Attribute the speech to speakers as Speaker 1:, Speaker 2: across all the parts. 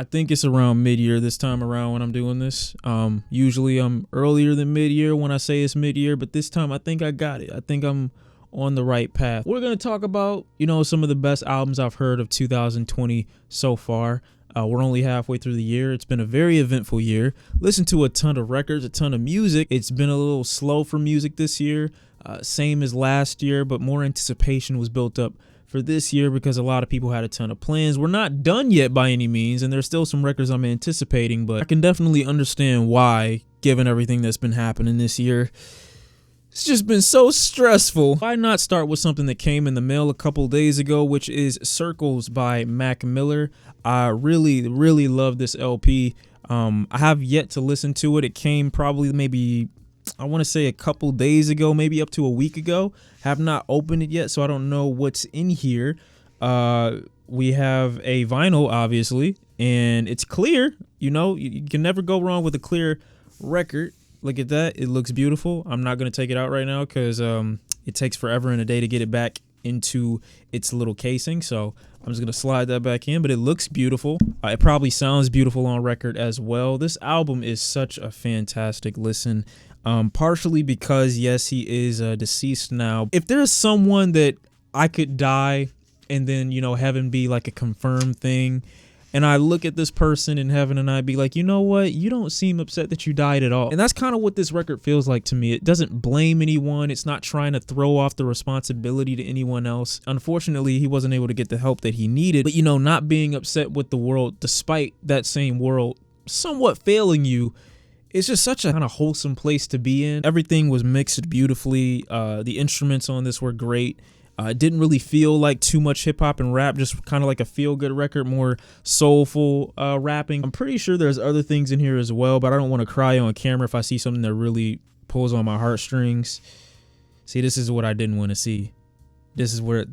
Speaker 1: think it's around mid-year this time around when I'm doing this. Usually I'm earlier than mid-year when I say it's mid-year, but this time I think I got it. I think I'm on the right path. We're going to talk about, some of the best albums I've heard of 2020 so far. We're only halfway through the year. It's been a very eventful year. Listened to a ton of records, a ton of music. It's been a little slow for music this year, same as last year, but more anticipation was built up for this year because a lot of people had a ton of plans. We're not done yet by any means, and there's still some records I'm anticipating, but I can definitely understand why, given everything that's been happening this year. It's just been so stressful. Why not start with something that came in the mail a couple days ago, which is Circles by Mac Miller. I really, really love this LP. I have yet to listen to it. It came probably maybe, I want to say a couple days ago, maybe up to a week ago. Have not opened it yet, so I don't know what's in here. We have a vinyl, obviously, and it's clear. You can never go wrong with a clear record. Look at that. It looks beautiful. I'm not going to take it out right now because it takes forever and a day to get it back into its little casing. So I'm just going to slide that back in, but it looks beautiful. It probably sounds beautiful on record as well. This album is such a fantastic listen, partially because, yes, he is deceased now. If there's someone that I could die and then, heaven be like a confirmed thing, and I look at this person in heaven and I'd be like, you know what? You don't seem upset that you died at all. And that's kind of what this record feels like to me. It doesn't blame anyone. It's not trying to throw off the responsibility to anyone else. Unfortunately, he wasn't able to get the help that he needed. But, not being upset with the world, despite that same world somewhat failing you, it's just such a kind of wholesome place to be in. Everything was mixed beautifully. The instruments on this were great. It didn't really feel like too much hip hop and rap, just kind of like a feel good record, more soulful rapping. I'm pretty sure there's other things in here as well, but I don't want to cry on camera if I see something that really pulls on my heartstrings. See, this is what I didn't want to see. This is where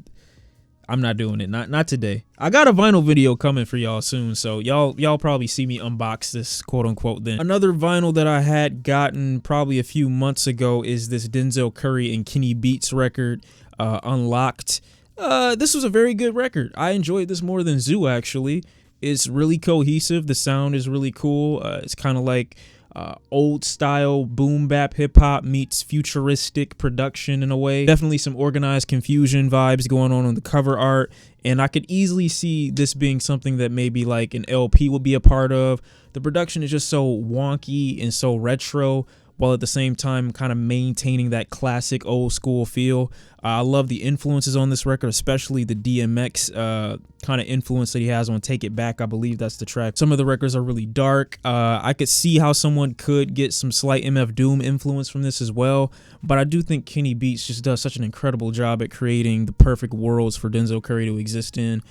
Speaker 1: I'm not doing it. Not today. I got a vinyl video coming for y'all soon, so y'all probably see me unbox this, quote unquote, then. Another vinyl that I had gotten probably a few months ago is this Denzel Curry and Kenny Beats record, Unlocked. This was a very good record. I enjoyed this more than Zoo, actually. It's really cohesive. The sound is really cool. It's kind of like old style boom bap hip hop meets futuristic production in a way. Definitely some Organized Confusion vibes going on the cover art, and I could easily see this being something that maybe like an LP would be a part of. The production is just so wonky and so retro, while at the same time kind of maintaining that classic old school feel. I love the influences on this record, especially the DMX kind of influence that he has on Take It Back. I believe that's the track. Some of the records are really dark. I could see how someone could get some slight MF Doom influence from this as well, but I do think Kenny Beats just does such an incredible job at creating the perfect worlds for Denzel Curry to exist in.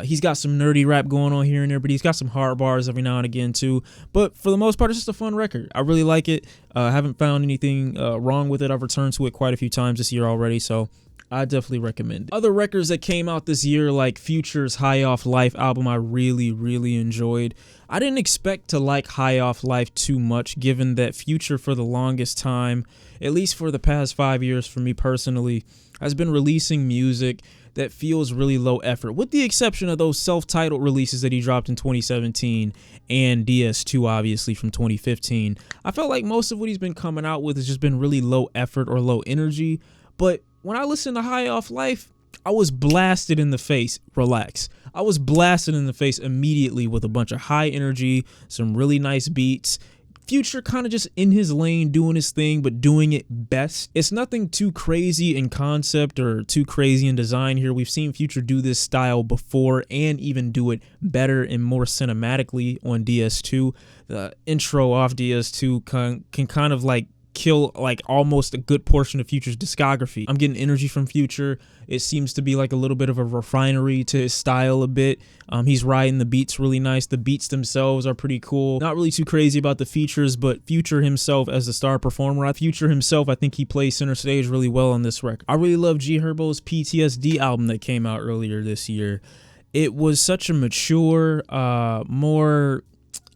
Speaker 1: He's got some nerdy rap going on here and there, but he's got some hard bars every now and again too. But for the most part, it's just a fun record. I really like it. I haven't found anything wrong with it. I've returned to it quite a few times this year already, so I definitely recommend it. Other records that came out this year, like Future's High Off Life album, I really, really enjoyed. I didn't expect to like High Off Life too much, given that Future for the longest time, at least for the past 5 years for me personally, has been releasing music that feels really low effort, with the exception of those self-titled releases that he dropped in 2017 and DS2, obviously, from 2015. I felt like most of what he's been coming out with has just been really low effort or low energy, but when I listened to High Off Life, I was blasted in the face. Relax. I was blasted in the face immediately with a bunch of high energy, some really nice beats. Future kind of just in his lane doing his thing, but doing it best. It's nothing too crazy in concept or too crazy in design here. We've seen Future do this style before and even do it better and more cinematically on DS2. The intro off DS2 can kind of like kill like almost a good portion of Future's discography. I'm getting energy from Future. It seems to be like a little bit of a refinery to his style a bit. He's riding the beats really nice. The beats themselves are pretty cool. Not really too crazy about the features, but Future himself as the star performer, Future himself, I think he plays center stage really well on this record. I really love G Herbo's PTSD album that came out earlier this year. It was such a mature, more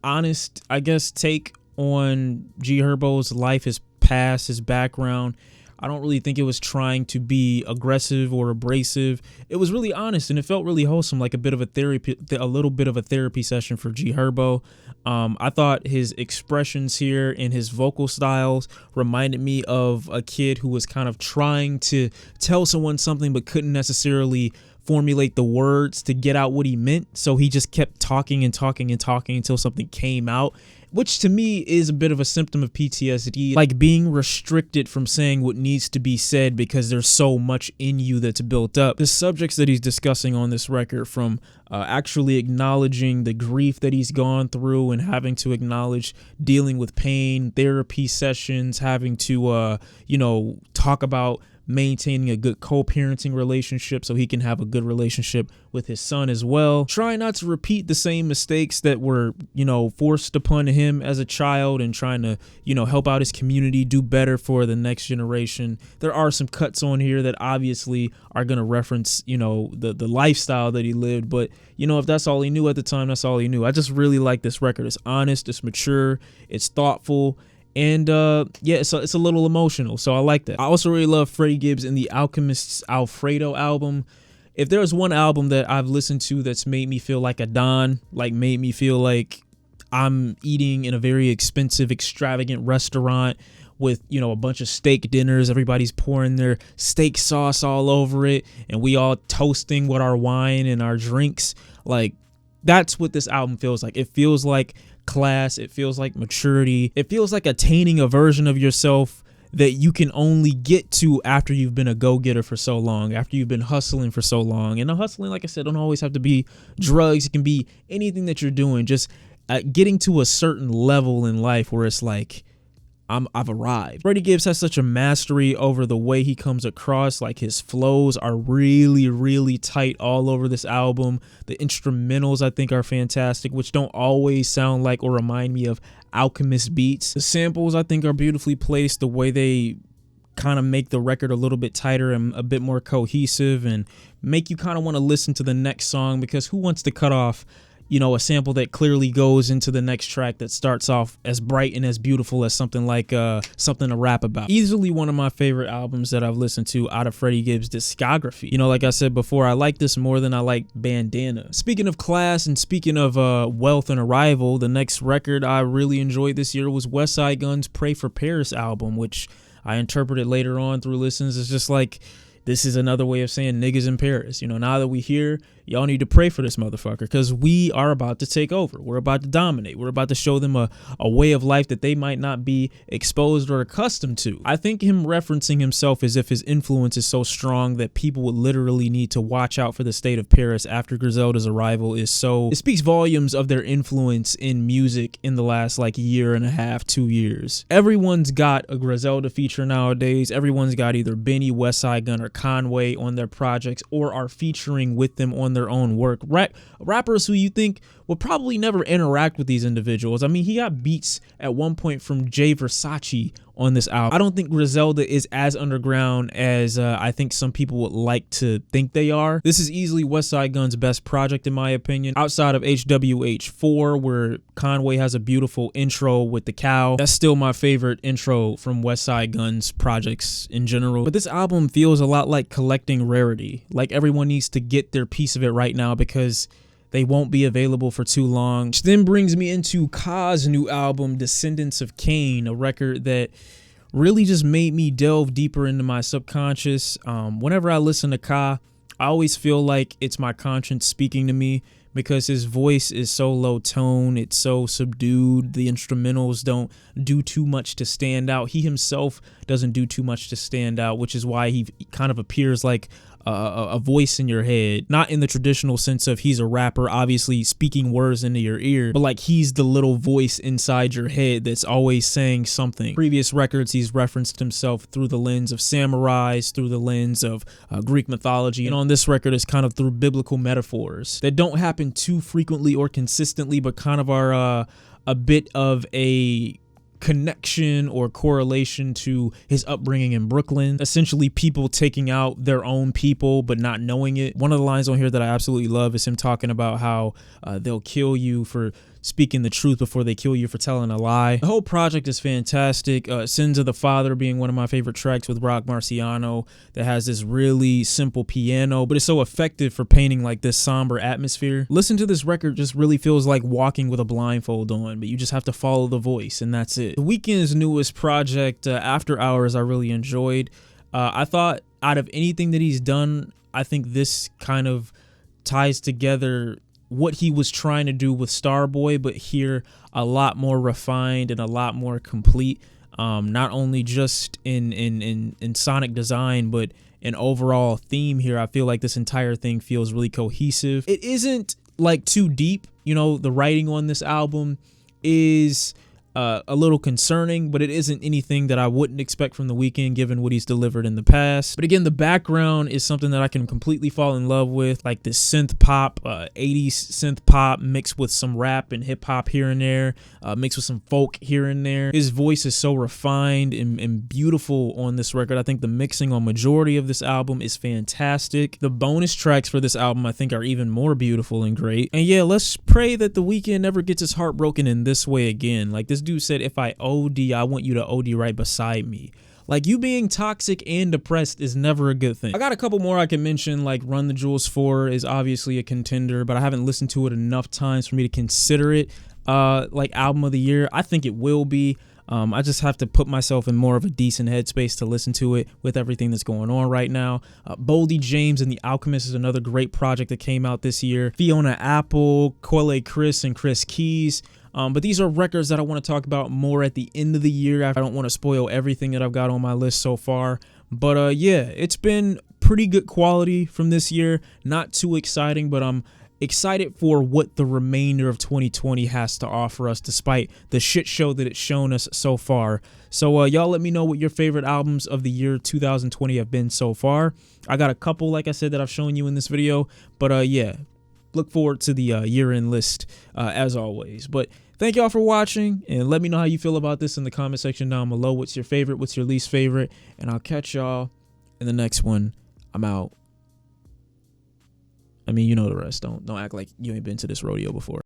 Speaker 1: honest, I guess, take on G Herbo's life, his past, his background. I don't really think it was trying to be aggressive or abrasive. It was really honest, and it felt really wholesome, like a little bit of a therapy session for G Herbo. I thought his expressions here and his vocal styles reminded me of a kid who was kind of trying to tell someone something but couldn't necessarily formulate the words to get out what he meant. So he just kept talking and talking and talking until something came out, which to me is a bit of a symptom of PTSD, like being restricted from saying what needs to be said because there's so much in you that's built up. The subjects that he's discussing on this record, from actually acknowledging the grief that he's gone through and having to acknowledge dealing with pain, therapy sessions, having to, talk about maintaining a good co-parenting relationship so he can have a good relationship with his son as well. Trying not to repeat the same mistakes that were, forced upon him as a child, and trying to, help out his community, do better for the next generation. There are some cuts on here that obviously are going to reference, the lifestyle that he lived. But, if that's all he knew at the time, that's all he knew. I just really like this record. It's honest, it's mature, it's thoughtful. And it's a little emotional, so I like that. I also really love Freddie Gibbs in the Alchemist's Alfredo album. If there's one album that I've listened to that's made me feel like a Don, like made me feel like I'm eating in a very expensive, extravagant restaurant with, a bunch of steak dinners, everybody's pouring their steak sauce all over it, and we all toasting with our wine and our drinks, like that's what this album feels like. It feels like class, it feels like maturity, it feels like attaining a version of yourself that you can only get to after you've been a go-getter for so long, after you've been hustling for so long. And the hustling, like I said, don't always have to be drugs. It can be anything that you're doing, just getting to a certain level in life where it's like, I've arrived. Freddie Gibbs has such a mastery over the way he comes across. Like, his flows are really, really tight all over this album. The instrumentals, I think, are fantastic, which don't always sound like or remind me of Alchemist beats. The samples, I think, are beautifully placed. The way they kind of make the record a little bit tighter and a bit more cohesive and make you kind of want to listen to the next song, because who wants to cut off a sample that clearly goes into the next track that starts off as bright and as beautiful as something like something to rap about. Easily one of my favorite albums that I've listened to out of Freddie Gibbs' discography. Like I said before, I like this more than I like Bandana. Speaking of class and speaking of wealth and arrival, the next record I really enjoyed this year was Westside Gunn's Pray for Paris album, which I interpreted later on through listens as just like, this is another way of saying niggas in Paris. Now that we here, y'all need to pray for this motherfucker, because we are about to take over. We're about to dominate. We're about to show them a way of life that they might not be exposed or accustomed to. I think him referencing himself as if his influence is so strong that people would literally need to watch out for the state of Paris after Griselda's arrival it speaks volumes of their influence in music in the last year and a half, 2 years. Everyone's got a Griselda feature nowadays. Everyone's got either Benny, Westside Gunn, or Conway on their projects, or are featuring with them on their own work. Rappers who you think will probably never interact with these individuals. I mean, he got beats at one point from Jay Versace on this album. I don't think Griselda is as underground as I think some people would like to think they are. This is easily Westside Gunn's best project in my opinion, outside of HWH4, where Conway has a beautiful intro with the cow. That's still my favorite intro from Westside Gunn's projects in general. But this album feels a lot like collecting rarity. Like, everyone needs to get their piece of it right now because they won't be available for too long. Which then brings me into Ka's new album, Descendants of Cain, a record that really just made me delve deeper into my subconscious. Whenever I listen to Ka, I always feel like it's my conscience speaking to me, because his voice is so low tone, it's so subdued. The instrumentals don't do too much to stand out. He himself doesn't do too much to stand out, which is why he kind of appears like a voice in your head, not in the traditional sense of he's a rapper obviously speaking words into your ear, but like he's the little voice inside your head that's always saying something. Previous records, he's referenced himself through the lens of samurais, through the lens of Greek mythology, and on this record it's kind of through biblical metaphors that don't happen too frequently or consistently, but kind of are a bit of a connection or correlation to his upbringing in Brooklyn. Essentially, people taking out their own people but not knowing it. One of the lines on here that I absolutely love is him talking about how they'll kill you for speaking the truth before they kill you for telling a lie. The whole project is fantastic. Sins of the Father being one of my favorite tracks with Rock Marciano that has this really simple piano, but it's so effective for painting like this somber atmosphere. Listen to this record, just really feels like walking with a blindfold on, but you just have to follow the voice and that's it. The Weeknd's newest project, After Hours, I really enjoyed. I thought out of anything that he's done, I think this kind of ties together what he was trying to do with Starboy, but here a lot more refined and a lot more complete. Not only just in sonic design, but an overall theme here. I feel like this entire thing feels really cohesive. It isn't like too deep. You know, the writing on this album is a little concerning, but it isn't anything that I wouldn't expect from The Weeknd given what he's delivered in the past. But again, the background is something that I can completely fall in love with, like this synth pop, 80s synth pop mixed with some rap and hip hop here and there, mixed with some folk here and there. His voice is so refined and beautiful on this record. I think the mixing on majority of this album is fantastic. The bonus tracks for this album I think are even more beautiful and great. And yeah, let's pray that The Weeknd never gets his heart broken in this way again. Like this dude said, if I OD, I want you to OD right beside me. Like, you being toxic and depressed is never a good thing. I got a couple more I can mention, like Run the Jewels 4 is obviously a contender, but I haven't listened to it enough times for me to consider it like album of the year. I think it will be. I just have to put myself in more of a decent headspace to listen to it with everything that's going on right now. Boldy James and the Alchemist is another great project that came out this year. Fiona Apple, Quelle Chris, and Chris Keys. But these are records that I want to talk about more at the end of the year. I don't want to spoil everything that I've got on my list so far. But yeah, it's been pretty good quality from this year. Not too exciting, but I'm excited for what the remainder of 2020 has to offer us despite the shit show that it's shown us so far. So y'all let me know what your favorite albums of the year 2020 have been so far. I got a couple, like I said, that I've shown you in this video. But yeah, look forward to the year-end list as always. But thank y'all for watching, and let me know how you feel about this in the comment section down below. What's your favorite? What's your least favorite? And I'll catch y'all in the next one. I'm out. I mean, you know the rest. Don't act like you ain't been to this rodeo before.